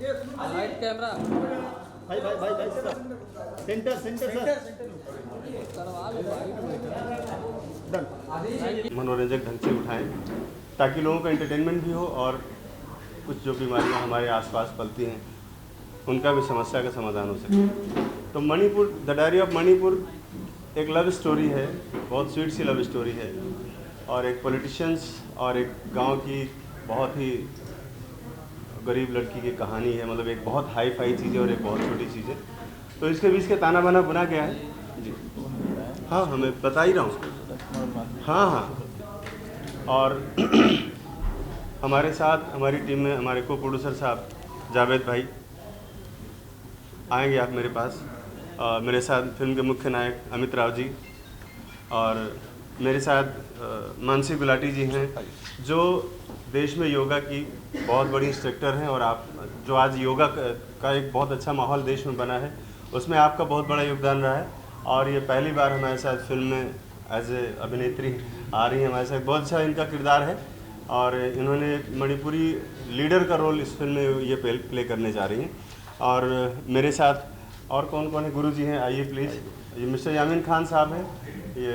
Light camera भाई भाई भाई भाई सेंटर सेंटर सर करवा लो डन। मनोरंजक ढंग से उठाएं ताकि लोगों का एंटरटेनमेंट भी हो और कुछ जो बीमारियां हमारे आसपास पलती हैं उनका भी समस्या का समाधान हो सके। तो Manipur, the diary of Manipur एक लव स्टोरी है, बहुत स्वीट सी लव स्टोरी है, और एक पॉलिटिशियंस और एक गांव की बहुत ही गरीब लड़की की कहानी है। मतलब एक बहुत हाई फाई चीज़ है और एक बहुत छोटी चीज़ है, तो इसके बीच के ताना बाना बुना गया है जी। हाँ हाँ, मैं बता ही रहा हूँ। हाँ हाँ, और हमारे साथ हमारी टीम में हमारे को प्रोड्यूसर साहब जावेद भाई आएंगे आप मेरे पास। मेरे साथ फिल्म के मुख्य नायक अमित राव जी, और मेरे साथ मानसी गुलाटी जी हैं जो देश में योगा की बहुत बड़ी इंस्ट्रक्टर हैं, और आप जो आज योगा का एक बहुत अच्छा माहौल देश में बना है उसमें आपका बहुत बड़ा योगदान रहा है। और ये पहली बार हमारे साथ फिल्म में एज ए अभिनेत्री आ रही है हमारे साथ। बहुत अच्छा इनका किरदार है और इन्होंने मणिपुरी लीडर का रोल इस फिल्म में ये प्ले करने जा रही हैं। और मेरे साथ और कौन कौन है? गुरु जी हैं, आइए प्लीज़। ये मिस्टर यामीन खान साहब हैं, ये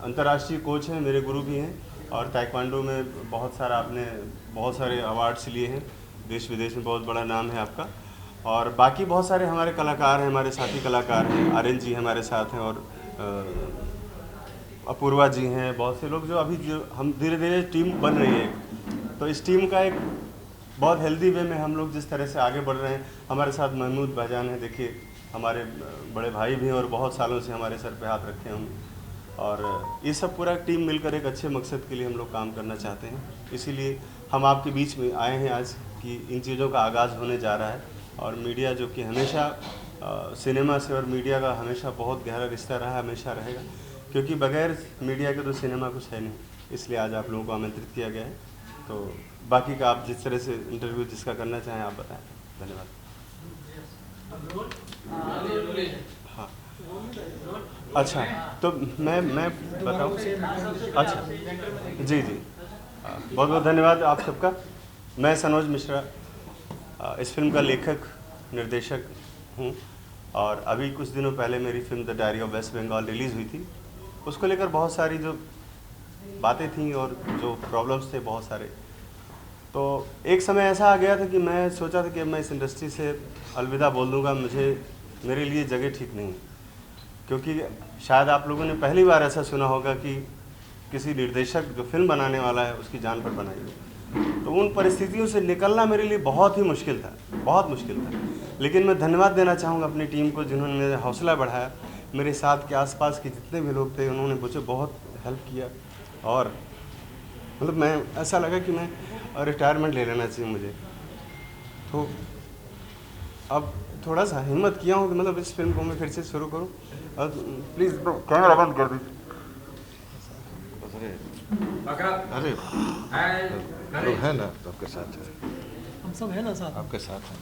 अंतर्राष्ट्रीय कोच हैं, मेरे गुरु भी हैं, और ताइक्वांडो में बहुत सारे अवार्ड्स लिए हैं, देश विदेश में बहुत बड़ा नाम है आपका। और बाकी बहुत सारे हमारे कलाकार हैं, हमारे साथी कलाकार हैं, आर्यन जी हमारे साथ हैं, और अपूर्वा जी हैं, बहुत से लोग जो अभी जो हम धीरे धीरे टीम बन रही है। तो इस टीम का एक बहुत हेल्दी वे में हम लोग जिस तरह से आगे बढ़ रहे हैं। हमारे साथ महमूद भाईजान हैं, देखिए हमारे बड़े भाई भी हैं और बहुत सालों से हमारे सर पे हाथ रखे हैं, और ये सब पूरा टीम मिलकर एक अच्छे मकसद के लिए हम लोग काम करना चाहते हैं। इसीलिए हम आपके बीच में आए हैं आज कि इन चीज़ों का आगाज़ होने जा रहा है। और मीडिया जो कि हमेशा सिनेमा से और मीडिया का हमेशा बहुत गहरा रिश्ता रहा, हमेशा रहेगा, क्योंकि बगैर मीडिया के तो सिनेमा कुछ है नहीं। इसलिए आज आप लोगों को आमंत्रित किया गया है। तो बाकी का आप जिस तरह से इंटरव्यू जिसका करना चाहें आप बताएं। धन्यवाद। हाँ, अच्छा, तो मैं बताऊं? अच्छा, जी जी, बहुत बहुत धन्यवाद आप सबका। मैं सनोज मिश्रा, इस फिल्म का लेखक निर्देशक हूँ, और अभी कुछ दिनों पहले मेरी film the diary of West Bengal release हुई थी। उसको लेकर बहुत सारी जो बातें थीं और जो प्रॉब्लम्स थे बहुत सारे, तो एक समय ऐसा आ गया था कि मैं सोचा था कि मैं इस इंडस्ट्री से अलविदा बोल दूंगा, मेरे लिए जगह ठीक नहीं है। क्योंकि शायद आप लोगों ने पहली बार ऐसा सुना होगा कि किसी निर्देशक जो फिल्म बनाने वाला है उसकी जान पर बनाई हो। तो उन परिस्थितियों से निकलना मेरे लिए बहुत ही मुश्किल था, बहुत मुश्किल था। लेकिन मैं धन्यवाद देना चाहूँगा अपनी टीम को जिन्होंने मेरा हौसला बढ़ाया। मेरे साथ के आसपास के जितने भी लोग थे उन्होंने मुझे बहुत हेल्प किया, और मतलब मैं ऐसा लगा कि मैं रिटायरमेंट ले लेना चाहिए मुझे। तो अब थोड़ा सा हिम्मत किया हूँ कि मतलब इस फिल्म को मैं फिर से शुरू करूँ। और प्लीज़ कैमरा बंद कर दीजिए। अरे लोग हैं ना, तो आपके साथ है, हम सब है ना साथ, आपके साथ हैं।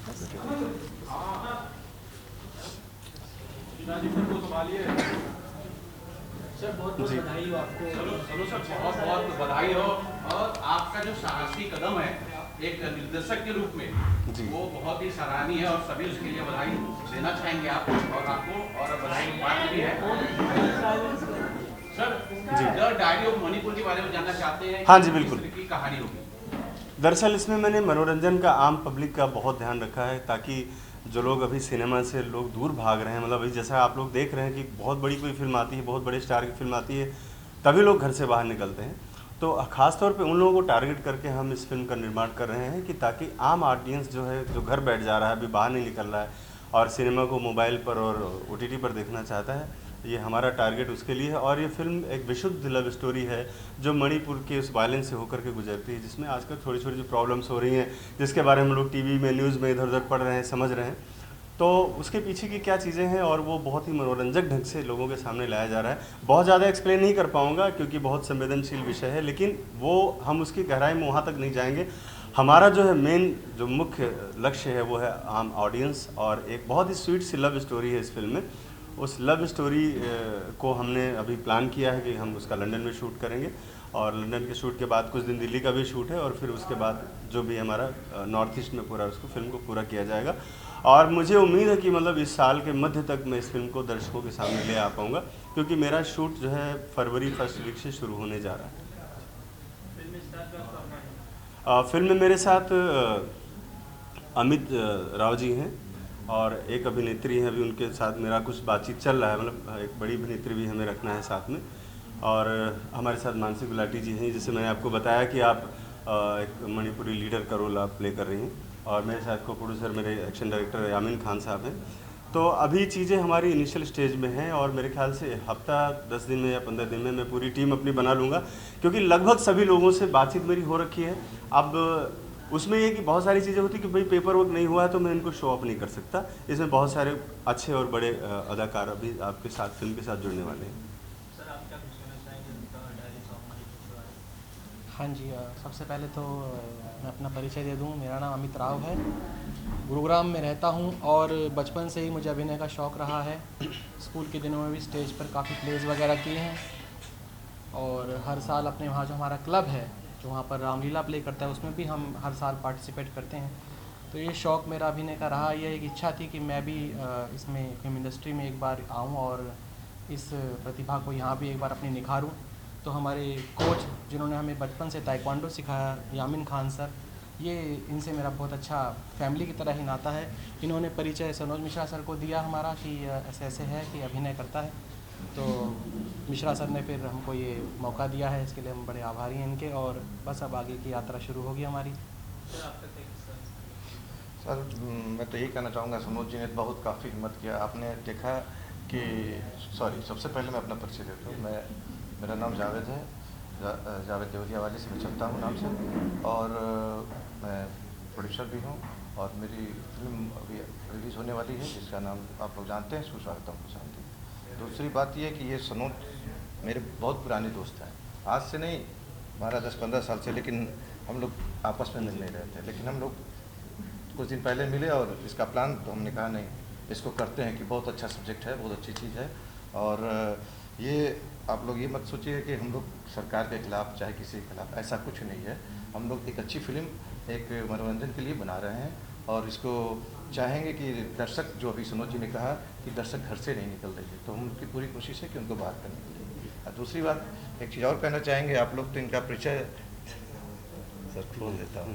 सर बहुत बहुत बधाई हो आपको। चलो सर, बहुत बहुत बधाई हो। और आपका जो साहसी कदम है एक निर्देशक के रूप में, वो बहुत ही सराहनीय है, और सभी उसके लिए बधाई देना चाहेंगे आप और आपको, और बधाई पात्र भी है। Sir, the diary of Manipur के बारे में जानना चाहते हैं? हाँ जी, बिल्कुल। की कहानी होगी। दरअसल इसमें मैंने मनोरंजन का, आम पब्लिक का बहुत ध्यान रखा है, ताकि जो लोग अभी सिनेमा से लोग दूर भाग रहे हैं, मतलब अभी जैसा आप लोग देख रहे हैं कि बहुत बड़ी कोई फिल्म आती है, बहुत बड़े स्टार की फिल्म आती है, तभी लोग घर से बाहर निकलते हैं। तो ख़ास तौर पे उन लोगों को टारगेट करके हम इस फिल्म का निर्माण कर रहे हैं कि ताकि आम ऑडियंस जो है, जो घर बैठ जा रहा है, अभी बाहर नहीं निकल रहा है और सिनेमा को मोबाइल पर और OTT पर देखना चाहता है, ये हमारा टारगेट उसके लिए है। और ये फिल्म एक विशुद्ध लव स्टोरी है जो मणिपुर के उस वायलेंस से होकर के गुजरती है, जिसमें आजकल छोटी छोटी जो प्रॉब्लम्स हो रही हैं, जिसके बारे में हम लोग TV में, न्यूज़ में इधर उधर पढ़ रहे हैं, समझ रहे हैं, तो उसके पीछे की क्या चीज़ें हैं, और वो बहुत ही मनोरंजक ढंग से लोगों के सामने लाया जा रहा है। बहुत ज़्यादा एक्सप्लेन नहीं कर पाऊँगा क्योंकि बहुत संवेदनशील विषय है, लेकिन वो हम उसकी गहराई में वहाँ तक नहीं जाएंगे। हमारा जो है मेन जो मुख्य लक्ष्य है वो है आम ऑडियंस, और एक बहुत ही स्वीट सी लव स्टोरी है इस फिल्म में। उस लव स्टोरी को हमने अभी प्लान किया है कि हम उसका लंदन में शूट करेंगे, और लंदन के शूट के बाद कुछ दिन दिल्ली का भी शूट है, और फिर उसके बाद जो भी हमारा नॉर्थ ईस्ट में पूरा उसको फिल्म को पूरा किया जाएगा। और मुझे उम्मीद है कि मतलब इस साल के मध्य तक मैं इस फिल्म को दर्शकों के सामने ले आ पाऊँगा, क्योंकि मेरा शूट जो है फरवरी फर्स्ट वीक से शुरू होने जा रहा है। फिल्म में मेरे साथ अमित राव जी हैं और एक अभिनेत्री हैं, अभी उनके साथ मेरा कुछ बातचीत चल रहा है, मतलब एक बड़ी अभिनेत्री भी हमें रखना है साथ में। और हमारे साथ मानसी गुलाटी जी हैं, जैसे मैंने आपको बताया कि आप एक मणिपुरी लीडर का रोल आप प्ले कर रही हैं, और मेरे साथ को प्रोड्यूसर मेरे एक्शन डायरेक्टर यामिन खान साहब हैं। तो अभी चीज़ें हमारी इनिशियल स्टेज में हैं, और मेरे ख्याल से हफ्ता 10 दिन में या 15 दिन में मैं पूरी टीम अपनी बना लूँगा, क्योंकि लगभग सभी लोगों से बातचीत मेरी हो रखी है। अब उसमें ये कि बहुत सारी चीज़ें होती कि भाई पेपर वर्क नहीं हुआ है तो मैं इनको शो ऑफ नहीं कर सकता। इसमें बहुत सारे अच्छे और बड़े अदाकार अभी आपके साथ फिल्म के साथ जुड़ने वाले हैं। हाँ जी, सबसे पहले तो मैं अपना परिचय दे दूँ। मेरा नाम अमित राव है, गुरुग्राम में रहता हूँ, और बचपन से ही मुझे अभिनय का शौक़ रहा है। स्कूल के दिनों में भी स्टेज पर काफ़ी प्लेज वगैरह किए हैं, और हर साल अपने वहाँ जो हमारा क्लब है जो वहाँ पर रामलीला प्ले करता है उसमें भी हम हर साल पार्टिसिपेट करते हैं। तो ये शौक़ मेरा अभिनय का रहा। ये एक इच्छा थी कि मैं भी इसमें फिल्म इंडस्ट्री में एक बार आऊँ और इस प्रतिभा को यहाँ भी एक बार अपनी निखारूँ। तो हमारे कोच जिन्होंने हमें बचपन से ताइक्वांडो सिखाया, यामिन खान सर, ये इनसे मेरा बहुत अच्छा फैमिली की तरह ही नाता है। इन्होंने परिचय सनोज मिश्रा सर को दिया हमारा कि ऐसे ऐसे है कि अभिनय करता है, तो मिश्रा सर ने फिर हमको ये मौका दिया है, इसके लिए हम बड़े आभारी हैं इनके। और बस अब आगे की यात्रा शुरू होगी हमारी। सर मैं तो यही कहना चाहूँगा, सनोज जी ने बहुत काफ़ी हिम्मत किया। आपने देखा कि सबसे पहले मैं अपना परिचय देता हूँ। मेरा नाम जावेद है, जावेद देवरिया वाली से मैं चलता हूँ नाम से, और मैं प्रोड्यूसर भी हूँ, और मेरी फिल्म अभी रिलीज़ होने वाली है जिसका नाम आप लोग जानते हैं, सुस्वागतम शांति। दूसरी बात यह है कि ये सनोज मेरे बहुत पुराने दोस्त हैं, आज से नहीं 12-10-15 साल से, लेकिन हम लोग आपस में मिल नहीं रहे थे। लेकिन हम लोग कुछ दिन पहले मिले और इसका प्लान, तो हमने कहा नहीं इसको करते हैं, कि बहुत अच्छा सब्जेक्ट है, बहुत अच्छी चीज़ है। और ये आप लोग ये मत सोचिए कि हम लोग सरकार के खिलाफ चाहे किसी के खिलाफ, ऐसा कुछ नहीं है। हम लोग एक अच्छी फिल्म एक मनोरंजन के लिए बना रहे हैं, और इसको चाहेंगे कि दर्शक, जो अभी सनोज जी ने कहा कि दर्शक घर से नहीं निकल रहे हैं, तो हम उनकी पूरी कोशिश है कि उनको बाहर करने के लिए। और दूसरी बात, एक चीज़ और कहना चाहेंगे, आप लोग तो इनका परिचय सर खोल देता हूँ।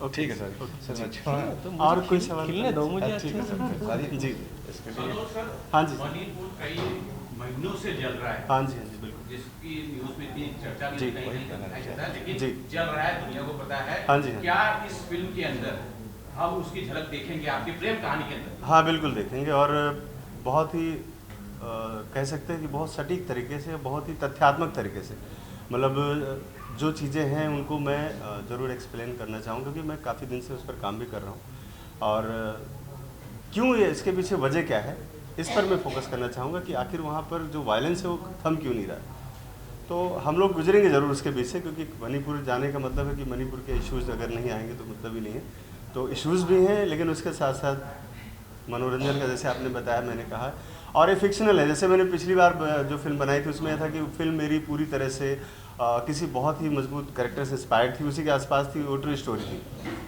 ठीक है सर, और कोई सवाल खिलने दो मुझे। ठीक है सर, सारी जी इसके लिए। हाँ जी मणिपुर कई महीनों से जल रहा है। हाँ जी, हाँ जी बिल्कुल जिसकी न्यूज़ में इतनी चर्चा जी, नहीं दिखाई देता है, लेकिन जी। जल रहा है, दुनिया को पता है। हाँ जी, हाँ। क्या इस फिल्म के अंदर हम उसकी झलक देखेंगे आपकी प्रेम कहानी के अंदर? हाँ बिल्कुल देखेंगे, और बहुत ही कह सकते हैं कि बहुत सटीक तरीके से, बहुत ही तथ्यात्मक तरीके से, मतलब जो चीज़ें हैं उनको मैं ज़रूर एक्सप्लेन करना चाहूँगा, क्योंकि मैं काफ़ी दिन से उस पर काम भी कर रहा हूँ। और क्यों ये, इसके पीछे वजह क्या है, इस पर मैं फोकस करना चाहूँगा कि आखिर वहाँ पर जो वायलेंस है वो थम क्यों नहीं रहा। तो हम लोग गुजरेंगे ज़रूर उसके बीच से, क्योंकि मणिपुर जाने का मतलब है कि मणिपुर के इश्यूज़ अगर नहीं आएंगे तो मतलब ही नहीं है। तो इश्यूज़ भी हैं, लेकिन उसके साथ साथ मनोरंजन का, जैसे आपने बताया, मैंने कहा, और ये फिक्शनल है। जैसे मैंने पिछली बार जो फिल्म बनाई थी उसमें यह था कि फिल्म मेरी पूरी तरह से किसी बहुत ही मजबूत कैरेक्टर से इंस्पायर्ड थी, उसी के आसपास थी, वो ट्रू स्टोरी थी।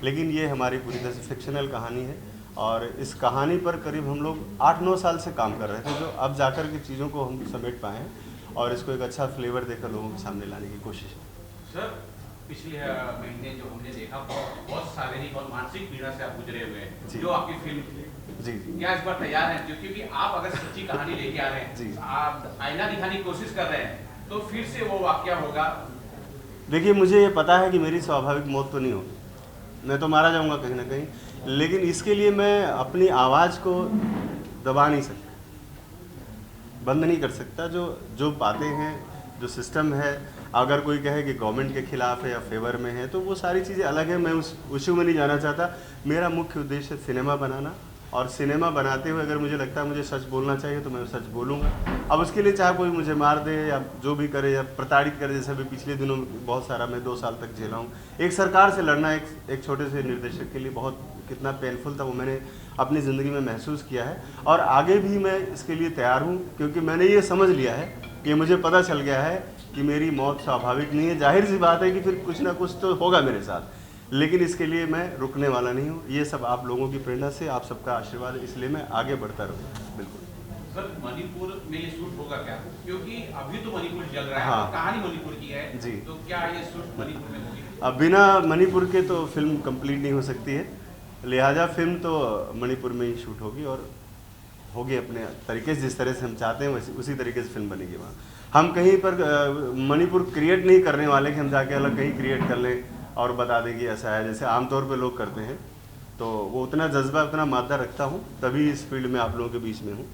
लेकिन ये हमारी पूरी तरह से फिक्शनल कहानी है, और इस कहानी पर करीब हम लोग 8-9 साल से काम कर रहे थे, जो अब जाकर के चीज़ों को हम समेट पाए हैं, और इसको एक अच्छा फ्लेवर देकर लोगों के सामने लाने की कोशिश है। सर पिछले महीने जो हमने देखा, बहुत शारीरिक और मानसिक पीड़ा से आप गुजरे हुए हैं, जो आपकी फिल्म थी। जी जी, क्या इस बार तैयार हैं? क्योंकि आप अगर सच्ची कहानी लेके आ रहे हैं, जी। आप आईना दिखाने की कोशिश कर रहे हैं, तो फिर से वो वाकया होगा। देखिए, मुझे ये पता है कि मेरी स्वाभाविक मौत तो नहीं होगी, मैं तो मारा जाऊंगा कहीं ना कहीं, लेकिन इसके लिए मैं अपनी आवाज़ को दबा नहीं सकता, बंद नहीं कर सकता। जो बातें हैं, जो सिस्टम है, अगर कोई कहे कि गवर्नमेंट के खिलाफ है या फेवर में है, तो वो सारी चीज़ें अलग है, मैं उस इशू में नहीं जाना चाहता। मेरा मुख्य उद्देश्य है सिनेमा बनाना, और सिनेमा बनाते हुए अगर मुझे लगता है मुझे सच बोलना चाहिए तो मैं सच बोलूँगा। अब उसके लिए चाहे कोई मुझे मार दे या जो भी करे या प्रताड़ित करे, जैसे भी पिछले दिनों बहुत सारा मैं 2 साल तक झेला हूँ। एक सरकार से लड़ना एक छोटे से निर्देशक के लिए बहुत कितना पेनफुल था, वो मैंने अपनी ज़िंदगी में महसूस किया है, और आगे भी मैं इसके लिए तैयार हूँ, क्योंकि मैंने ये समझ लिया है कि मुझे पता चल गया है कि मेरी मौत स्वाभाविक नहीं है। जाहिर सी बात है कि फिर कुछ ना कुछ तो होगा मेरे साथ, लेकिन इसके लिए मैं रुकने वाला नहीं हूँ। ये सब आप लोगों की प्रेरणा से, आप सबका आशीर्वाद, इसलिए मैं आगे बढ़ता रहूँगा। बिल्कुल सर, मणिपुर में ये शूट होगा क्या? क्योंकि अभी तो मणिपुर चल रहा है, हाँ। कहानी मणिपुर की है जी। तो क्या ये शूट मणिपुर में होगी? अब बिना मणिपुर के तो फिल्म कंप्लीट नहीं हो सकती है, लिहाजा फिल्म तो मणिपुर में ही शूट होगी और होगी अपने तरीके से, जिस तरह से हम चाहते हैं वैसे उसी तरीके से फिल्म बनेगी वहाँ। हम कहीं पर मणिपुर क्रिएट नहीं करने वाले कि हम जाके अलग कहीं क्रिएट कर लें और बता दें कि ऐसा है, जैसे आमतौर पे लोग करते हैं। तो वो उतना जज्बा, उतना मादा रखता हूँ, तभी इस फील्ड में आप लोगों के बीच में हूँ।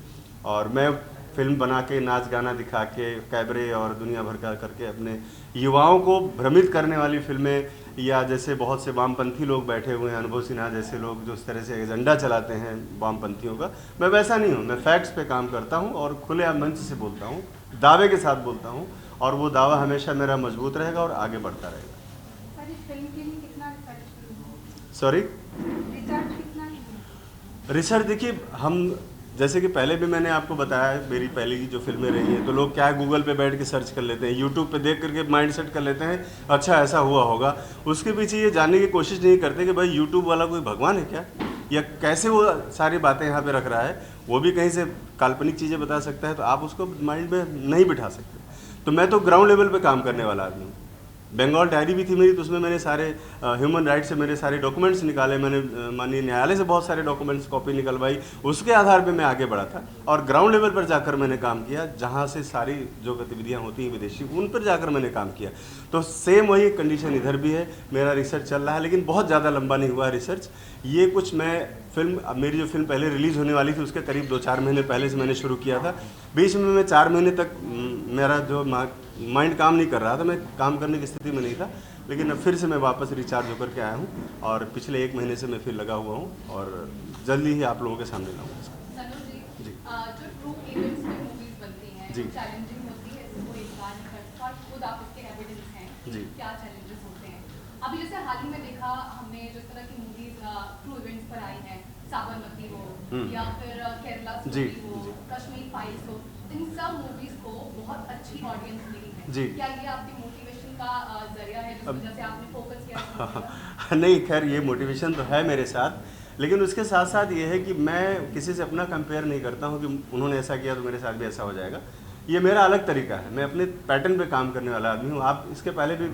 और मैं फिल्म बना के, नाच गाना दिखा के, कैबरे और दुनिया भर का करके अपने युवाओं को भ्रमित करने वाली फिल्में, या जैसे बहुत से वामपंथी लोग बैठे हुए हैं, अनुभव सिन्हा जैसे लोग जो इस तरह से एजेंडा चलाते हैं वामपंथियों का, मैं वैसा नहीं हूँ। मैं फैक्ट्स पे काम करता हूँ और खुलेआम मंच से बोलता हूँ, दावे के साथ बोलता हूँ, और वो दावा हमेशा मेरा मजबूत रहेगा और आगे बढ़ता रहेगा। सॉरी, रिसर्च देखिए, हम जैसे कि पहले भी मैंने आपको बताया, मेरी पहले की जो फिल्में रही हैं, तो लोग क्या गूगल पे बैठ के सर्च कर लेते हैं, यूट्यूब पे देख करके माइंड सेट कर लेते हैं, अच्छा ऐसा हुआ होगा। उसके पीछे ये जानने की कोशिश नहीं करते कि भाई यूट्यूब वाला कोई भगवान है क्या, या कैसे वो सारी बातें यहाँ पे रख रहा है। वो भी कहीं से काल्पनिक चीज़ें बता सकता है, तो आप उसको माइंड में नहीं बिठा सकते। तो मैं तो ग्राउंड लेवल पे काम करने वाला आदमी हूँ। बंगाल डायरी भी थी मेरी, तो उसमें मैंने सारे ह्यूमन राइट्स से मेरे सारे डॉक्यूमेंट्स निकाले, मैंने माननीय न्यायालय से बहुत सारे डॉक्यूमेंट्स कॉपी निकलवाई, उसके आधार पे मैं आगे बढ़ा था और ग्राउंड लेवल पर जाकर मैंने काम किया, जहाँ से सारी जो गतिविधियाँ होती हैं विदेशी, उन पर जाकर मैंने काम किया। तो सेम वही कंडीशन इधर भी है, मेरा रिसर्च चल रहा है, लेकिन बहुत ज़्यादा लंबा नहीं हुआ रिसर्च। ये कुछ मैं फिल्म, मेरी जो फिल्म पहले रिलीज़ होने वाली थी उसके करीब 2-4 महीने पहले से मैंने शुरू किया था। बीच में मैं 4 महीने तक मेरा जो माइंड काम नहीं कर रहा था, मैं काम करने की स्थिति में नहीं था, लेकिन अब फिर से मैं वापस रिचार्ज होकर के आया हूँ और पिछले 1 महीने से मैं फिर लगा हुआ हूँ और जल्दी ही आप लोगों के सामने लाऊंगा इसको। जी, जो ट्रू इवेंट्स में मूवीज बनती हैं, जी, चैलेंजिंग होती है, इसको कोई इनकार नहीं करता और खुद आप इसके एविडेंस हैं जी, क्या चैलेंजेस होते हैं। अभी जैसे हाल ही में देखा हमने, जिस तरह की मूवीज ट्रू इवेंट्स पर आई हैं, साबरमती हो या फिर केरला स्टोरी हो, कश्मीर फाइल्स हो, इन सब मूवीज को बहुत अच्छी ऑडियंस मिली है। क्या ये आपकी मोटिवेशन का जरिया है, जिस वजह से आपने फोकस किया? नहीं, खैर ये मोटिवेशन तो है मेरे साथ, लेकिन उसके साथ साथ ये है कि मैं किसी से अपना कंपेयर नहीं करता हूँ कि उन्होंने ऐसा किया तो मेरे साथ भी ऐसा हो जाएगा। ये मेरा अलग तरीका है, मैं अपने पैटर्न पे काम करने वाला आदमी हूँ। आप इसके पहले भी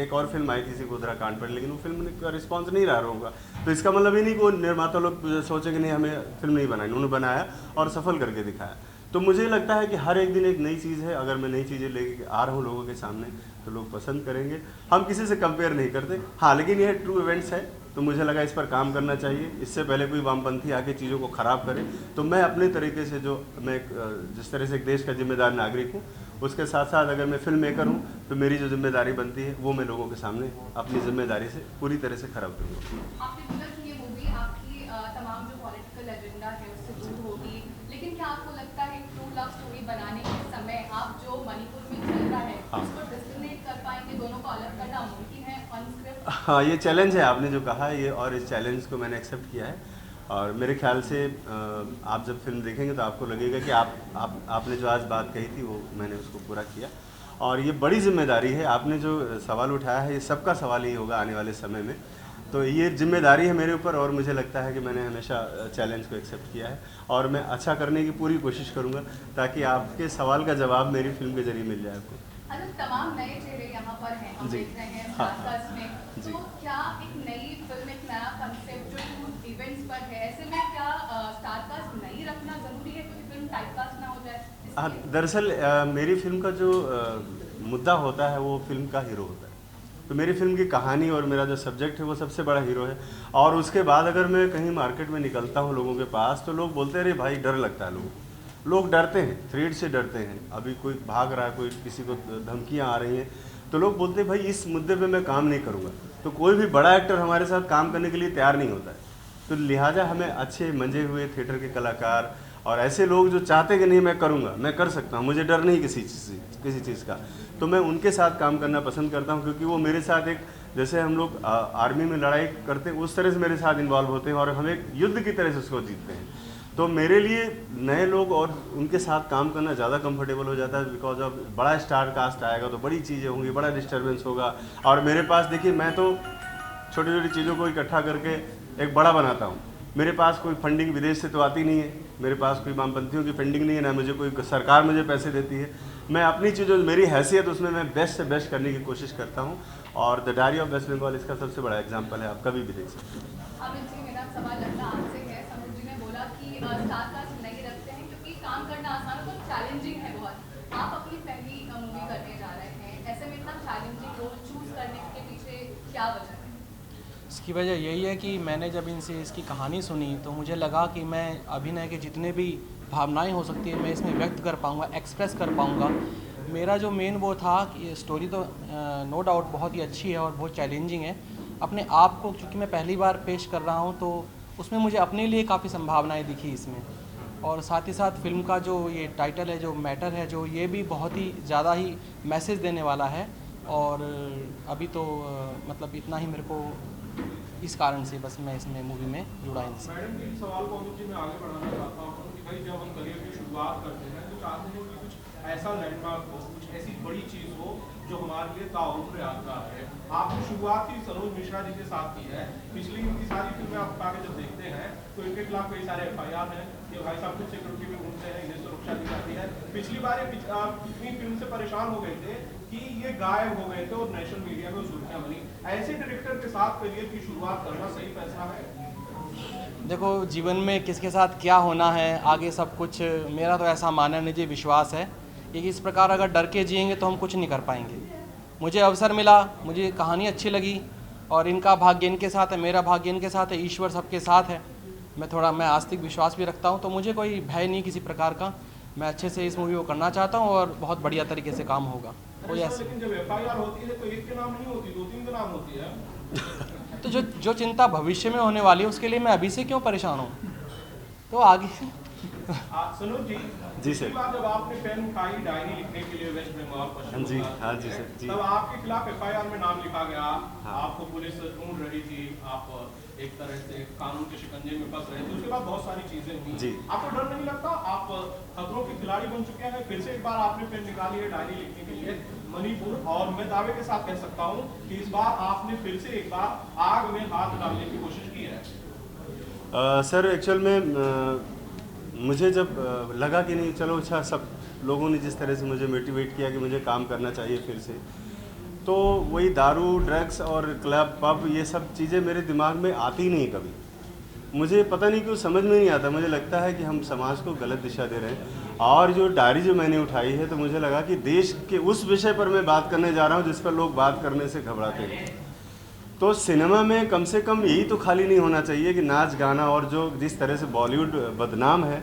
एक और फिल्म आई थी इसी गोधरा कांड पर, लेकिन वो फिल्म का रिस्पांस नहीं रहा होगा, तो इसका मतलब ही नहीं कि वो निर्माता लोग सोचे कि नहीं हमें फिल्म नहीं बनानी, उन्होंने बनाया और सफल करके दिखाया। तो मुझे लगता है कि हर एक दिन एक नई चीज़ है, अगर मैं नई चीज़ें लेके आ रहा हूँ लोगों के सामने तो लोग पसंद करेंगे। हम किसी से कंपेयर नहीं करते, हाँ, लेकिन यह ट्रू इवेंट्स है तो मुझे लगा इस पर काम करना चाहिए। इससे पहले कोई वामपंथी आके चीज़ों को ख़राब करे, तो मैं अपने तरीके से, जो मैं जिस तरह से एक देश का जिम्मेदार नागरिक हूँ, उसके साथ साथ अगर मैं फिल्म मेकर हूँ तो मेरी जो जिम्मेदारी बनती है वो मैं लोगों के सामने अपनी जिम्मेदारी से पूरी तरह से खरा उतरूँगा। आपने बोला कि ये मूवी आपकी तमाम जो पॉलिटिकल एजेंडा है उससे दूर होगी, लेकिन क्या आपको लगता है ट्रू लव स्टोरी बनाने के समय आप जो मणिपुर में चल रहा है उसको डिस्क्रिमिनेट कर पाएंगे, दोनों को अलग करना मुमकिन है ऑन स्क्रिप्ट? हाँ, ये चैलेंज है आपने जो कहा ये, और इस चैलेंज को मैंने एक्सेप्ट किया है। और मेरे ख्याल से आप जब फिल्म देखेंगे तो आपको लगेगा कि आपने जो आज बात कही थी वो मैंने उसको पूरा किया। और ये बड़ी जिम्मेदारी है, आपने जो सवाल उठाया है ये सबका सवाल ही होगा आने वाले समय में, तो ये जिम्मेदारी है मेरे ऊपर। और मुझे लगता है कि मैंने हमेशा चैलेंज को एक्सेप्ट किया है और मैं अच्छा करने की पूरी कोशिश करूँगा ताकि आपके सवाल का जवाब मेरी फिल्म के जरिए मिल जाए आपको। अच्छा, तमाम नए चेहरे यहाँ पर हैं, हम देख रहे हैं स्टारकास्ट में, तो क्या एक नई फिल्म, एक नया कंसेप्ट जो ट्रू इवेंट्स पर है, ऐसे में क्या स्टारकास्ट नहीं रखना जरूरी है क्योंकि फिल्म टाइपकास्ट ना हो जाए? हाँ, दरअसल मेरी फिल्म का जो मुद्दा होता है वो फिल्म का हीरो होता है, तो मेरी फिल्म की कहानी और मेरा जो सब्जेक्ट है वो सबसे बड़ा हीरो है। और उसके बाद अगर मैं कहीं मार्केट में निकलता हूँ लोगों के पास तो लोग बोलते हैं अरे भाई डर लगता है, लोग डरते हैं, थ्रेड से डरते हैं। अभी कोई भाग रहा है, कोई किसी को धमकियाँ आ रही हैं, तो लोग बोलते हैं भाई इस मुद्दे पे मैं काम नहीं करूँगा। तो कोई भी बड़ा एक्टर हमारे साथ काम करने के लिए तैयार नहीं होता है, तो लिहाजा हमें अच्छे मंजे हुए थिएटर के कलाकार और ऐसे लोग जो चाहते कि नहीं मैं करूँगा, मैं कर सकता हूँ, मुझे डर नहीं किसी चीज़ का, तो मैं उनके साथ काम करना पसंद करता हूँ। क्योंकि वो मेरे साथ एक, जैसे हम लोग आर्मी में लड़ाई करते हैं उस तरह से मेरे साथ इन्वॉल्व होते हैं और हम एक युद्ध की तरह से उसको जीतते हैं। तो मेरे लिए नए लोग और उनके साथ काम करना ज़्यादा कंफर्टेबल हो जाता है, बिकॉज अब बड़ा स्टार कास्ट आएगा तो बड़ी चीज़ें होंगी, बड़ा डिस्टर्बेंस होगा। और मेरे पास देखिए, मैं तो छोटी छोटी चीज़ों को इकट्ठा करके एक बड़ा बनाता हूँ। मेरे पास कोई फंडिंग विदेश से तो आती नहीं है, मेरे पास कोई वामपंथियों की फंडिंग नहीं है, ना मुझे कोई सरकार मुझे पैसे देती है। मैं अपनी चीज़ों, मेरी हैसियत, उसमें मैं बेस्ट से बेस्ट करने की कोशिश करता हूँ। और the diary of West Bengal इसका सबसे बड़ा एग्जाम्पल है, आप कभी भी देख सकते हैं। अमित जी, मेरा सवाल अगला आपसे है। सनोज जी ने बोला कि स्टार कास्ट नहीं रखते हैं क्योंकि काम करना आसान है, तो चैलेंजिंग है बहुत। आप अपनी पहली मूवी करने जा रहे हैं, ऐसे में इतना चैलेंजिंग रोल चूज करने के पीछे क्या वजह है? इसकी वजह यही है कि मैंने जब इनसे इसकी कहानी सुनी तो मुझे लगा कि मैं अभिनय के जितने भी भावनाएं हो सकती है मैं इसमें व्यक्त कर पाऊँगा, एक्सप्रेस कर पाऊँगा। मेरा जो मेन वो था कि स्टोरी तो नो डाउट बहुत ही अच्छी है और बहुत चैलेंजिंग है। अपने आप को क्योंकि मैं पहली बार पेश कर रहा हूँ तो उसमें मुझे अपने लिए काफ़ी संभावनाएं दिखी इसमें। और साथ ही साथ फिल्म का जो ये टाइटल है, जो मैटर है, जो ये भी बहुत ही ज़्यादा ही मैसेज देने वाला है। और अभी तो मतलब इतना ही मेरे को, इस कारण से बस मैं इसमें मूवी में जुड़ा इनसे। मैडम जी, सवाल को अमित जी मैं आगे बढ़ाना चाहता हूँ कि भाई जब हम करियर की शुरुआत करते हैं तो चाहते हैं कि कुछ ऐसा लैंडमार्क हो, कुछ ऐसी बड़ी चीज़ हो जो हमारे लिए ताउम्र यादगार है। आपने शुरुआत ही सनोज मिश्रा जी के साथ की है। पिछली इनकी सारी फिल्में आप आगे जब देखते हैं तो इनके खिलाफ कई सारे FIR हैं कि भाई साहब कुछ सिक्योरिटी में घूमते हैं, इन्हें सुरक्षा दी जाती है। पिछली बार इतनी फिल्म से परेशान हो गए थे कि ये गायब हो गए थे और नेशनल मीडिया में सुर्खियां बनी। ऐसे डायरेक्टर के साथ करियर की शुरुआत करना सही फैसला है? देखो, जीवन में किसके साथ क्या होना है आगे सब कुछ, मेरा तो ऐसा मानना निजी विश्वास है कि इस प्रकार अगर डर के जिएंगे तो हम कुछ नहीं कर पाएंगे। मुझे अवसर मिला, मुझे कहानी अच्छी लगी और इनका भाग्य इनके साथ है, मेरा भाग्य इनके साथ है, ईश्वर सबके साथ है। मैं आस्तिक विश्वास भी रखता हूँ, तो मुझे कोई भय नहीं किसी प्रकार का। मैं अच्छे से इस मूवी को करना चाहता हूँ और बहुत बढ़िया तरीके से काम होगा। कोई ऐसे लेकिन जब FIR होती है तो एक के नाम नहीं होती, 2-3 के नाम होती है। तो जो चिंता भविष्य में होने वाली है उसके लिए मैं अभी से क्यों परेशान हूँ, तो आगे। सनोज जी सर। बार जब आपने पेन उठाई डायरी लिखने के लिए वेस्ट बंगाल पश्चिम जी, बंगाल, हाँ जी सर जी। तब आपके खिलाफ FIR में नाम लिखा गया। हाँ। आपको पुलिस ढूंढ रही थी, आप एक तरह से कानून के शिकंजे में फंस रहे थे। उसके बाद बहुत सारी चीजें हुई। जी। आपको डर नहीं लगता? आप खतरों के खिलाड़ी बन चुके हैं, फिर से एक बार आपने पेन निकाली है डायरी लिखने के लिए मणिपुर, और मैं दावे के साथ कह सकता हूँ कि इस बार आपने फिर से एक बार आग में हाथ डालने की कोशिश की है। सर एक्चुअल में मुझे जब लगा कि नहीं चलो अच्छा, सब लोगों ने जिस तरह से मुझे मोटिवेट किया कि मुझे काम करना चाहिए फिर से, तो वही दारू, ड्रग्स और क्लब, पब, ये सब चीज़ें मेरे दिमाग में आती नहीं कभी। मुझे पता नहीं क्यों समझ में नहीं आता। मुझे लगता है कि हम समाज को गलत दिशा दे रहे हैं। और जो डायरी जो मैंने उठाई है, तो मुझे लगा कि देश के उस विषय पर मैं बात करने जा रहा हूँ जिस पर लोग बात करने से घबराते हैं। तो सिनेमा में कम से कम यही तो खाली नहीं होना चाहिए कि नाच गाना, और जो जिस तरह से बॉलीवुड बदनाम है,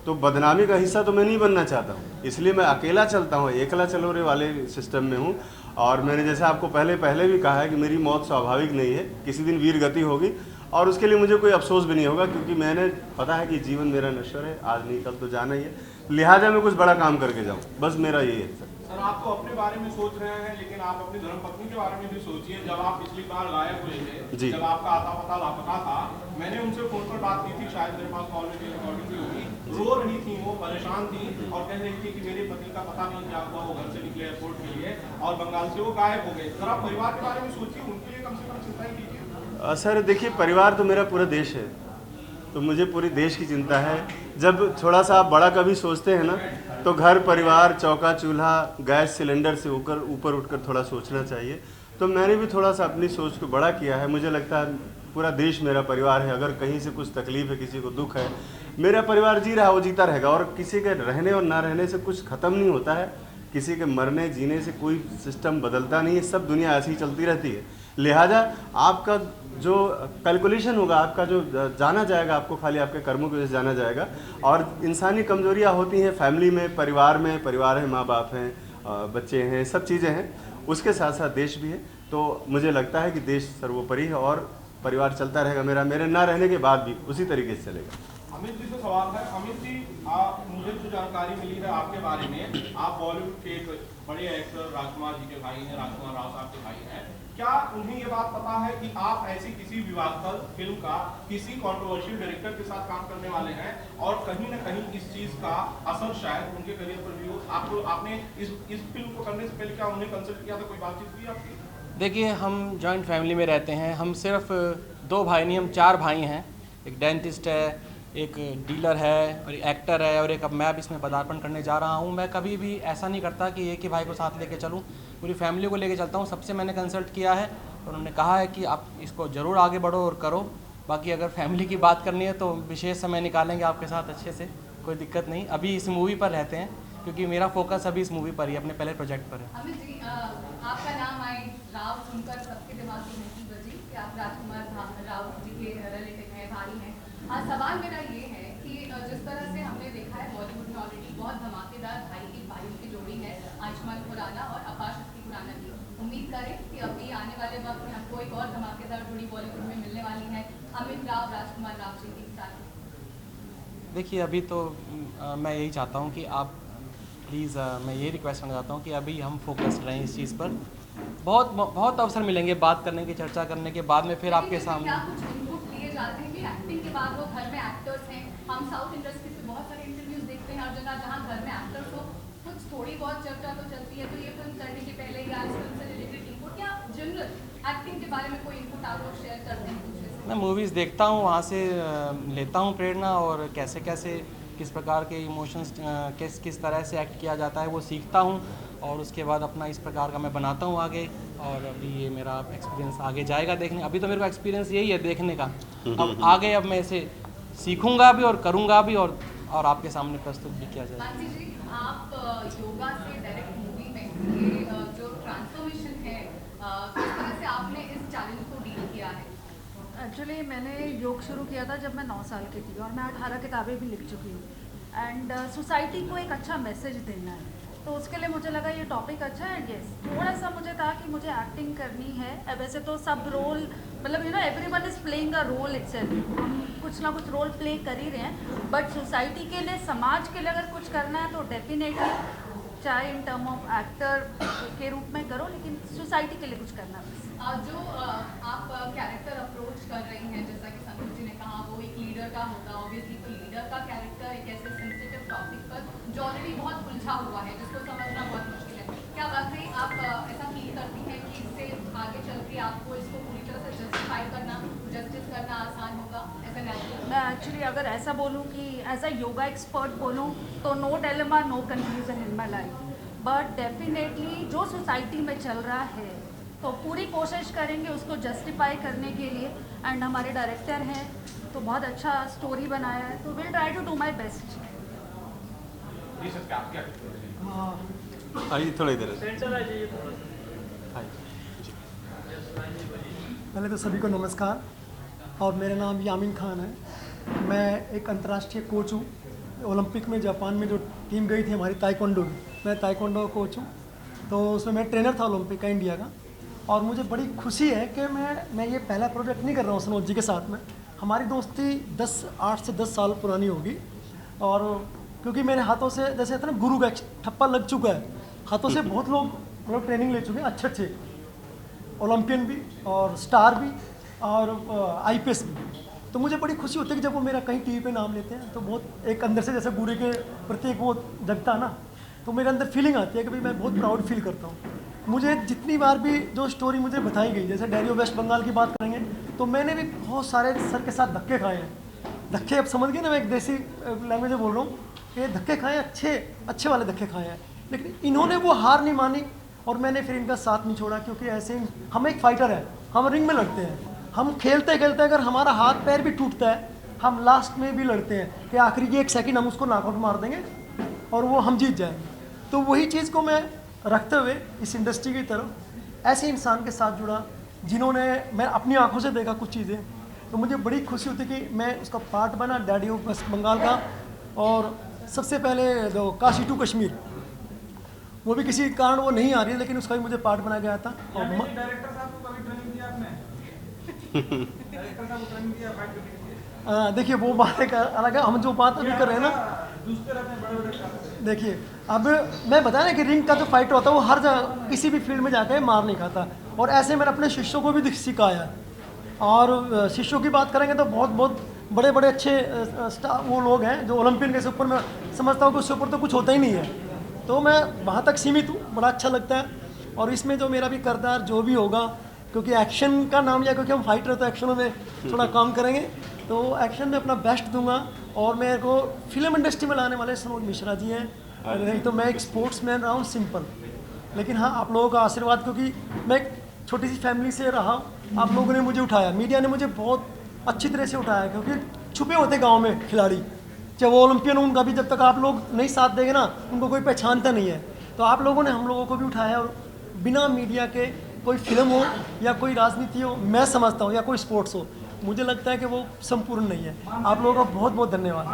तो बदनामी का हिस्सा तो मैं नहीं बनना चाहता हूँ। इसलिए मैं अकेला चलता हूँ, एकला चलोरे वाले सिस्टम में हूँ। और मैंने जैसे आपको पहले भी कहा है कि मेरी मौत स्वाभाविक नहीं है, किसी दिन वीर गति होगी और उसके लिए मुझे कोई अफसोस भी नहीं होगा, क्योंकि मैंने पता है कि जीवन मेरा नश्वर है, आज नहीं कल तो जाना ही है। लिहाजा मैं कुछ बड़ा काम करके जाऊँ, बस मेरा यही है सर। आप तो अपने बारे में सोच रहे हैं, लेकिन आप अपनी धर्मपत्नी के बारे में भी सोचिए। जब आप पिछली बार गायब हुए थे, जब आपका आता पता लापता था, मैंने उनसे फोन पर बात की थी, शायद मेरे पास कॉल में रिकॉर्डिंग भी होगी। रो रही थी वो, परेशान थी और कह रही थी कि मेरे पति का पता नहीं क्या हुआ, वो घर से निकले एयरपोर्ट के लिए और बंगाल से वो गायब हो गए। सर, आप परिवार के बारे में सोचिए, उनके लिए कम से कम चिंता ही कीजिए। सर देखिए, परिवार तो मेरा पूरा देश है, तो मुझे पूरे देश की चिंता है। जब थोड़ा सा आप बड़ा कभी सोचते हैं ना, तो घर परिवार, चौका चूल्हा, गैस सिलेंडर से ऊपर उठकर थोड़ा सोचना चाहिए। तो मैंने भी थोड़ा सा अपनी सोच को बड़ा किया है। मुझे लगता है पूरा देश मेरा परिवार है। अगर कहीं से कुछ तकलीफ है, किसी को दुख है, मेरा परिवार जी रहा है, वो जीता रहेगा। और किसी के रहने और ना रहने से कुछ ख़त्म नहीं होता है, किसी के मरने जीने से कोई सिस्टम बदलता नहीं है, सब दुनिया ऐसी ही चलती रहती है। लिहाजा आपका जो कैलकुलेशन होगा, आपका जो जाना जाएगा, आपको खाली आपके कर्मों की वजह से जाना जाएगा। और इंसानी कमजोरियां होती हैं फैमिली में, परिवार है, माँ बाप हैं, बच्चे हैं, सब चीज़ें हैं। उसके साथ साथ देश भी है। तो मुझे लगता है कि देश सर्वोपरि है और परिवार चलता रहेगा मेरे ना रहने के बाद भी उसी तरीके से चलेगा। अमित जी से सवाल है। अमित जी, मुझे जो जानकारी मिली है आपके बारे में, आप बॉलीवुड के एक बड़े एक्टर राजकुमार जी के भाई हैं, राजकुमार राव साहब के भाई हैं। क्या उन्हें ये बात पता है कि आप ऐसी किसी विवादास्पद फिल्म का किसी कंट्रोवर्शियल डायरेक्टर के साथ काम करने वाले हैं और कहीं ना कहीं इस चीज का असर शायद उनके करियर पर भी हो? आपने इस फिल्म को करने से पहले क्या उन्हें कंसल्ट किया था, कोई बातचीत हुई आपकी? देखिए, हम जॉइंट फैमिली में रहते हैं। हम सिर्फ 2 भाई नहीं, हम 4 भाई हैं। एक डेंटिस्ट है, एक डीलर है और एक एक्टर है और एक अब मैं अब इसमें पदार्पण करने जा रहा हूँ। मैं कभी भी ऐसा नहीं करता कि एक ही भाई को साथ लेके चलूँ, पूरी फैमिली को लेके चलता हूँ। सबसे मैंने कंसल्ट किया है और उन्होंने कहा है कि आप इसको ज़रूर आगे बढ़ो और करो। बाकी अगर फैमिली की बात करनी है तो विशेष समय निकालेंगे आपके साथ अच्छे से, कोई दिक्कत नहीं। अभी इस मूवी पर रहते हैं क्योंकि मेरा फोकस अभी इस मूवी पर ही, अपने पहले प्रोजेक्ट पर है। अमित जी, आपका नाम आए राव सुनकर सबके दिमाग में घंटी बजी कि आप राजकुमार राव जी के रिलेटिव हैं, भाई हैं। सवाल मेरा ये है कि जिस तरह से हमने देखा है बॉलीवुड में ऑलरेडी बहुत धमाकेदार भाइयों की जोड़ी है, आयुष्मान खुराना और आकाश खुराना की। उम्मीद करें कि अभी आने वाले वक्त में हमको एक और धमाकेदार जोड़ी बॉलीवुड में मिलने वाली है, अमित राव राजकुमार राव जी के साथ। देखिए, अभी तो मैं यही चाहता हूँ कि आप प्लीज़, मैं ये रिक्वेस्ट करना चाहता हूँ कि अभी हम फोकस्ड रहें इस चीज़ पर। बहुत अवसर मिलेंगे बात करने के, चर्चा करने के बाद में फिर आपके सामने। क्या कुछ इनपुट लिए जाते हैं कि एक्टिंग के बाद वो घर में एक्टर्स हैं? हम साउथ इंडस्ट्री से बहुत सारे इंटरव्यूज देखते हैं हर जगह जहाँ घर में एक्टर्स हो, कुछ थोड़ी बहुत चर्चा तो चलती है। तो ये फिल्म करने के पहले या इस फिल्म से रिलेटेड इनपुट या जनरल एक्टिंग के बारे में कोई इनपुट आप लोग शेयर करते हैं? मैं मूवीज़ देखता हूँ, वहाँ से लेता हूँ प्रेरणा और कैसे कैसे किस प्रकार के इमोशंस किस तरह से एक्ट किया जाता है वो सीखता हूँ और उसके बाद अपना इस प्रकार का मैं बनाता हूँ आगे। और अभी ये मेरा एक्सपीरियंस आगे जाएगा देखने। अभी तो मेरे को एक्सपीरियंस यही है देखने का। अब आगे अब मैं इसे सीखूंगा भी और करूँगा भी और आपके सामने प्रस्तुत भी किया जाएगा। मानसी जी, आप योगा से डायरेक्ट मूवी में ये जो ट्रांसफॉर्मेशन है, किस तरह से आपने इस चैलेंज को डील किया है? एक्चुअली मैंने योग शुरू किया था जब मैं 9 साल की थी और मैं 18 किताबें भी लिख चुकी हूँ। एंड सोसाइटी को एक अच्छा मैसेज देना है, तो उसके लिए मुझे लगा ये टॉपिक अच्छा है। यस, थोड़ा सा मुझे था कि मुझे एक्टिंग करनी है। वैसे तो सब रोल, मतलब everyone is playing a role itself, हम कुछ ना कुछ रोल प्ले कर ही रहे हैं। बट सोसाइटी के लिए, समाज के लिए अगर कुछ करना है तो डेफिनेटली, चाहे इन टर्म ऑफ एक्टर के रूप में करो, लेकिन सोसाइटी के लिए कुछ करना है। जो आप कैरेक्टर अप्रोच कर रही हैं, जैसा कि संतोष जी ने कहा, वो एक लीडर का होगा। ऑब्वियसली तो लीडर का कैरेक्टर एक ऐसे सेंसिटिव टॉपिक पर जो ऑलरेडी बहुत उलझा हुआ है, जिसको समझना बहुत मुश्किल है। क्या वाकई आप ऐसा फील करती हैं कि इससे आगे चल के आपको इसको पूरी तरह से जस्टिस करना आसान होगा? ऐसा नहीं? मैं एक्चुअली अगर ऐसा बोलूँ कि एज अ योगा एक्सपर्ट बोलूँ तो no dilemma, no confusion in my life. But definitely जो सोसाइटी में चल रहा है तो पूरी कोशिश करेंगे उसको जस्टिफाई करने के लिए। एंड हमारे डायरेक्टर हैं तो बहुत अच्छा स्टोरी बनाया है, तो will try to do my best. आइए थोड़ा इधर पहले तो सभी को नमस्कार और मेरा नाम यामीन खान है। मैं एक अंतर्राष्ट्रीय कोच हूँ। ओलंपिक में जापान में जो टीम गई थी हमारी ताइक्वांडो की, मैं ताइक्वांडो कोच हूँ, तो उसमें मैं ट्रेनर था ओलंपिक का, इंडिया का। और मुझे बड़ी खुशी है कि मैं ये पहला प्रोजेक्ट नहीं कर रहा हूँ सनोज जी के साथ में। हमारी दोस्ती 8 से 10 साल पुरानी होगी और क्योंकि मेरे हाथों से, जैसे कहते हैं ना, गुरु का ठप्पा लग चुका है, हाथों से बहुत लोग मतलब ट्रेनिंग ले चुके हैं, अच्छे ओलंपियन भी और स्टार भी और IPS भी। तो मुझे बड़ी खुशी होती है कि जब वो मेरा कहीं टीवी पे नाम लेते हैं तो बहुत एक अंदर से जैसे गुरु के प्रति एक वो जगता है ना, तो मेरे अंदर फीलिंग आती है कि भाई मैं बहुत प्राउड फील करता हूँ। मुझे जितनी बार भी जो स्टोरी मुझे बताई गई, जैसे डायरी ऑफ वेस्ट बंगाल की बात करेंगे तो मैंने भी बहुत सारे सर के साथ धक्के खाए हैं। धक्के अब समझ गए ना, मैं एक देसी लैंग्वेज में बोल रहा हूँ कि धक्के खाए, अच्छे वाले धक्के खाए हैं, लेकिन इन्होंने वो हार नहीं मानी और मैंने फिर इनका साथ नहीं छोड़ा। क्योंकि ऐसे ही हम एक फाइटर है, हम रिंग में लड़ते हैं, हम खेलते खेलते अगर हमारा हाथ पैर भी टूटता है हम लास्ट में भी लड़ते हैं कि आखिरी 1 सेकंड हम उसको नॉकआउट मार देंगे और वो हम जीत जाएंगे। तो वही चीज़ को मैं रखते हुए इस इंडस्ट्री की तरफ ऐसे इंसान के साथ जुड़ा जिन्होंने, मैं अपनी आंखों से देखा कुछ चीज़ें, तो मुझे बड़ी खुशी होती कि मैं उसका पार्ट बना डैडी ऑफ वेस्ट बंगाल का। और सबसे पहले जो काशी टू कश्मीर, वो भी किसी कारण वो नहीं आ रही है, लेकिन उसका भी मुझे पार्ट बनाया गया था। और डायरेक्टर साहब को कभी ट्रेनिंग दिया आपने? डायरेक्टर साहब को ट्रेनिंग दिया फाइट करने के लिए? देखिए वो बात एक अलग है, हम जो बात अभी कर रहे हैं ना, देखिए अब मैं बताया ना कि रिंग का जो फाइटर होता है वो हर जगह किसी भी फील्ड में जाकर मार नहीं खाता। और ऐसे मैंने अपने शिष्यों को भी सिखाया है। और शिष्यों की बात करेंगे तो बहुत बहुत बड़े बड़े अच्छे वो लोग हैं जो ओलंपियन के ऊपर, मैं समझता हूँ कि उससे ऊपर तो कुछ होता ही नहीं है। तो मैं वहाँ तक सीमित हूँ, बड़ा अच्छा लगता है। और इसमें जो मेरा भी किरदार जो भी होगा, क्योंकि एक्शन का नाम लिया, क्योंकि हम फाइटर तो एक्शनों में थोड़ा काम करेंगे, तो एक्शन में अपना बेस्ट दूंगा। और मेरे को फिल्म इंडस्ट्री में लाने वाले सनोज मिश्रा जी हैं। नहीं तो मैं एक स्पोर्ट्समैन रहा हूँ सिंपल, लेकिन हाँ आप लोगों का आशीर्वाद, क्योंकि मैं एक छोटी सी फैमिली से रहा, आप लोगों ने मुझे उठाया, मीडिया ने मुझे बहुत अच्छी तरह से उठाया, क्योंकि छुपे होते गांव में खिलाड़ी, चाहे वो ओलंपियन हो, उनका भी जब तक आप लोग नहीं साथ देंगे ना, उनको कोई पहचानता नहीं है। तो आप लोगों ने हम लोगों को भी उठाया, और बिना मीडिया के कोई फिल्म हो या कोई राजनीति हो, मैं समझता हूँ, या कोई स्पोर्ट्स हो, मुझे लगता है कि वो संपूर्ण नहीं है। आप लोगों का बहुत बहुत धन्यवाद।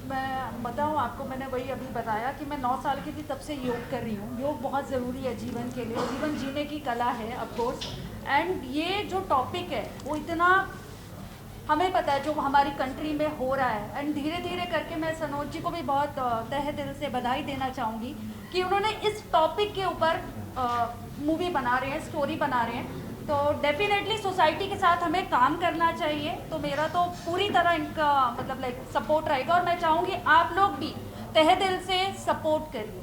मैं बताऊं आपको, मैंने वही अभी बताया कि मैं 9 साल की थी तब से योग कर रही हूँ। योग बहुत ज़रूरी है जीवन के लिए, जीवन जीने की कला है ऑफ कोर्स। एंड ये जो टॉपिक है वो इतना हमें पता है जो हमारी कंट्री में हो रहा है। एंड धीरे धीरे करके मैं सनोज जी को भी बहुत तहे दिल से बधाई देना चाहूँगी कि उन्होंने इस टॉपिक के ऊपर मूवी बना रहे हैं, स्टोरी बना रहे हैं। तो डेफिनेटली सोसाइटी के साथ हमें काम करना चाहिए। तो मेरा तो पूरी तरह इनका मतलब लाइक सपोर्ट रहेगा, और मैं चाहूँगी आप लोग भी तहे दिल से सपोर्ट करिए।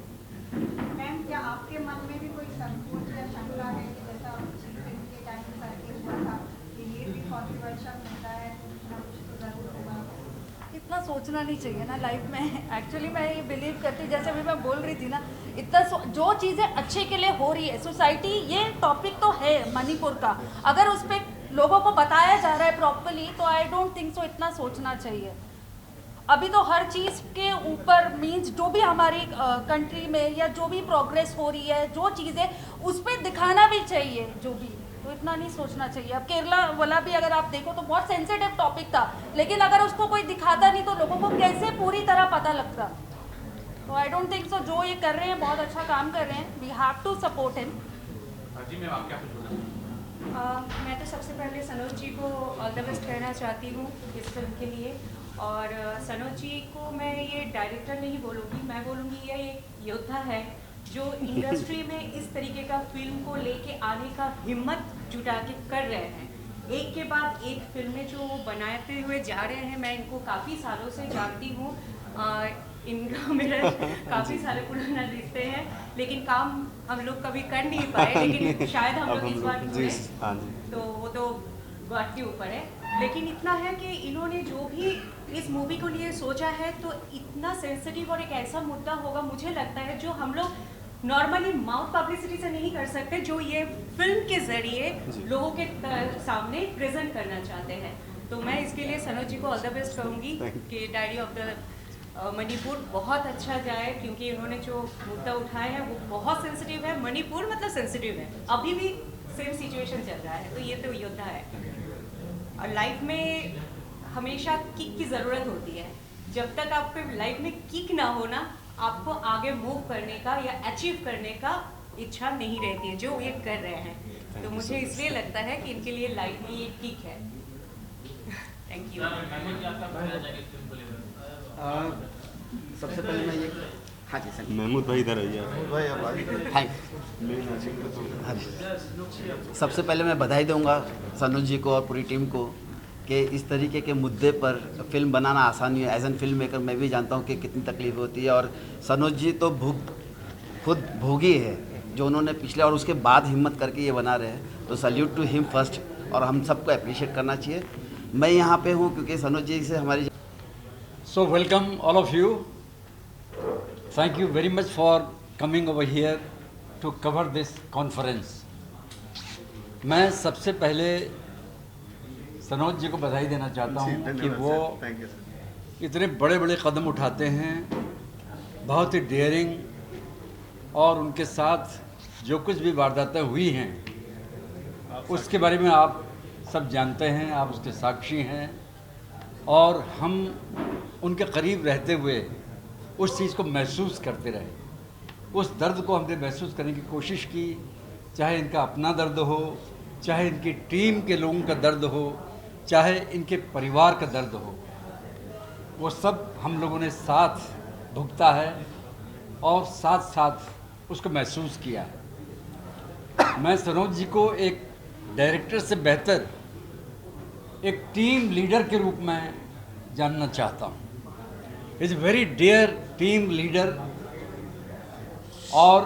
मैम, क्या आपके मन में भी कोई संकोच या शंका है कि जैसा फिल्म के टाइम में सर्किल हुआ था कि ये भी कॉन्ट्रोवर्शियल होता है, कुछ तो ज़रूर होगा? इतना सोचना नहीं चाहिए ना लाइफ में। एक्चुअली मैं ये बिलीव करती हूँ, जैसे अभी मैं बोल रही थी ना, इतना जो चीज़ें अच्छे के लिए हो रही है सोसाइटी, ये टॉपिक तो है मणिपुर का, अगर उस पर लोगों को बताया जा रहा है प्रॉपरली, तो आई डोंट थिंक सो इतना सोचना चाहिए। अभी तो हर चीज़ के ऊपर मीन्स जो भी हमारी कंट्री में या जो भी प्रोग्रेस हो रही है, जो चीज़ें उस पर दिखाना भी चाहिए जो भी, तो इतना नहीं सोचना चाहिए। अब केरला वाला भी अगर आप देखो तो बहुत सेंसिटिव टॉपिक था, लेकिन अगर उसको कोई दिखाता नहीं तो लोगों को कैसे पूरी तरह पता लगता। तो आई डोंट थिंक सो, जो ये कर रहे हैं बहुत अच्छा काम कर रहे हैं, we have to support him. जी मैम, आप क्या बोलना? मैं तो सबसे पहले सनोज जी को ऑल द बेस्ट कहना चाहती हूँ इस फिल्म के लिए। और सनोज जी को मैं ये डायरेक्टर नहीं बोलूँगी, मैं बोलूँगी ये एक योद्धा है जो इंडस्ट्री में इस तरीके का फिल्म को लेके आने का हिम्मत जुटा के कर रहे हैं। एक के बाद एक फिल्में जो बनाते हुए जा रहे हैं। मैं इनको काफ़ी सालों से जानती हूँ, इनका मेरा काफ़ी सारे पुराना रिश्ते हैं, लेकिन काम हम लोग कभी कर नहीं पाए, लेकिन शायद हम लोग इस बार जुड़े, तो वो तो बात के ऊपर है। लेकिन इतना है कि इन्होंने जो भी इस मूवी को लिए सोचा है, तो इतना सेंसिटिव और एक ऐसा मुद्दा होगा, मुझे लगता है जो हम लोग नॉर्मली माउथ पब्लिसिटी से नहीं कर सकते, जो ये फिल्म के जरिए लोगों के सामने प्रेजेंट करना चाहते हैं। तो मैं इसके लिए सनोज जी को ऑल द बेस्ट कहूँगी कि डायरी ऑफ द मणिपुर बहुत अच्छा जाए, क्योंकि इन्होंने जो मुद्दा उठाया है वो बहुत सेंसिटिव है। मणिपुर मतलब सेंसिटिव है, अभी भी सेम सिचुएशन चल रहा है, तो ये तो योद्धा है। और लाइफ में हमेशा किक की ज़रूरत होती है। जब तक आपके लाइफ में किक ना हो ना, आपको आगे मूव करने का या अचीव करने का इच्छा नहीं रहती है, जो ये कर रहे हैं। तो मुझे इसलिए लगता है कि इनके लिए लाइफ में ये किक है। Thank you. सबसे पहले मैं ये, हाँ जी सर, महमूद भाई इधर आइए। भाई अब आगे हाँ जी, सबसे पहले मैं बधाई दूंगा सनोज जी को और पूरी टीम को कि इस तरीके के मुद्दे पर फिल्म बनाना आसान नहीं है। एज एन फिल्म मेकर मैं भी जानता हूँ कि कितनी तकलीफ होती है, और सनोज जी तो खुद भोगी है जो उन्होंने पिछले और उसके बाद हिम्मत करके ये बना रहे हैं। तो सल्यूट टू हिम फर्स्ट, और हम सबको अप्रिशिएट करना चाहिए। मैं यहाँ पे हूँ क्योंकि सनोज जी से हमारी So welcome all of you. Thank you very much for coming over here to cover this conference. मैं सबसे पहले सनोज जी को बधाई देना चाहता हूँ कि वो इतने बड़े बड़े कदम उठाते हैं, बहुत ही डेयरिंग, और उनके साथ जो कुछ भी वारदातें हुई हैं उसके बारे में आप सब जानते हैं, आप उसके साक्षी हैं। और हम उनके करीब रहते हुए उस चीज़ को महसूस करते रहे, उस दर्द को हमने महसूस करने की कोशिश की, चाहे इनका अपना दर्द हो, चाहे इनकी टीम के लोगों का दर्द हो, चाहे इनके परिवार का दर्द हो, वो सब हम लोगों ने साथ भुगता है। और साथ साथ उसको महसूस किया। मैं सनोज जी को एक डायरेक्टर से बेहतर एक टीम लीडर के रूप में जानना चाहता हूँ। Is very dear team leader. और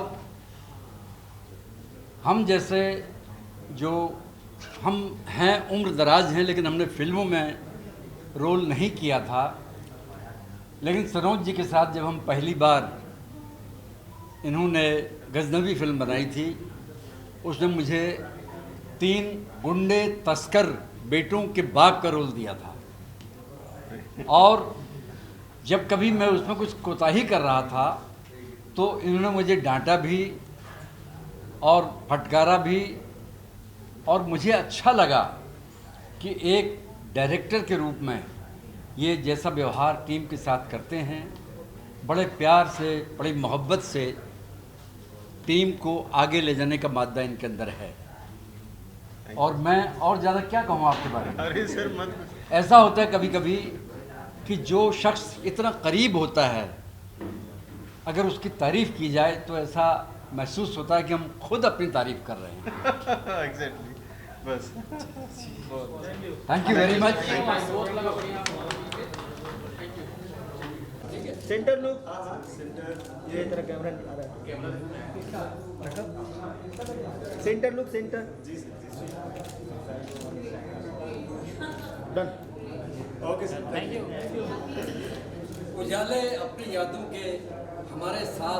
हम जैसे जो हम हैं उम्र दराज हैं, लेकिन हमने फिल्मों में रोल नहीं किया था, लेकिन सनोज जी के साथ जब हम पहली बार, इन्होंने गजनवी फिल्म बनाई थी, उसने मुझे 3 गुंडे तस्कर बेटों के बाप का रोल दिया था। और जब कभी मैं उसमें कुछ कोताही कर रहा था तो इन्होंने मुझे डांटा भी और फटकारा भी, और मुझे अच्छा लगा कि एक डायरेक्टर के रूप में ये जैसा व्यवहार टीम के साथ करते हैं, बड़े प्यार से, बड़ी मोहब्बत से टीम को आगे ले जाने का मादा इनके अंदर है। और मैं और ज़्यादा क्या कहूँ आपके बारे में। अरे सर मत। ऐसा होता है कभी कभी कि जो शख्स इतना करीब होता है, अगर उसकी तारीफ़ की जाए तो ऐसा महसूस होता है कि हम खुद अपनी तारीफ़ कर रहे हैं। एग्जैक्टली, बस। Thank you very much. Centre look, centre, ये तेरा कैमरा आ रहा है। Centre look, centre. Done. Okay sir, thank you. उजाले अपनी यादों के हमारे साथ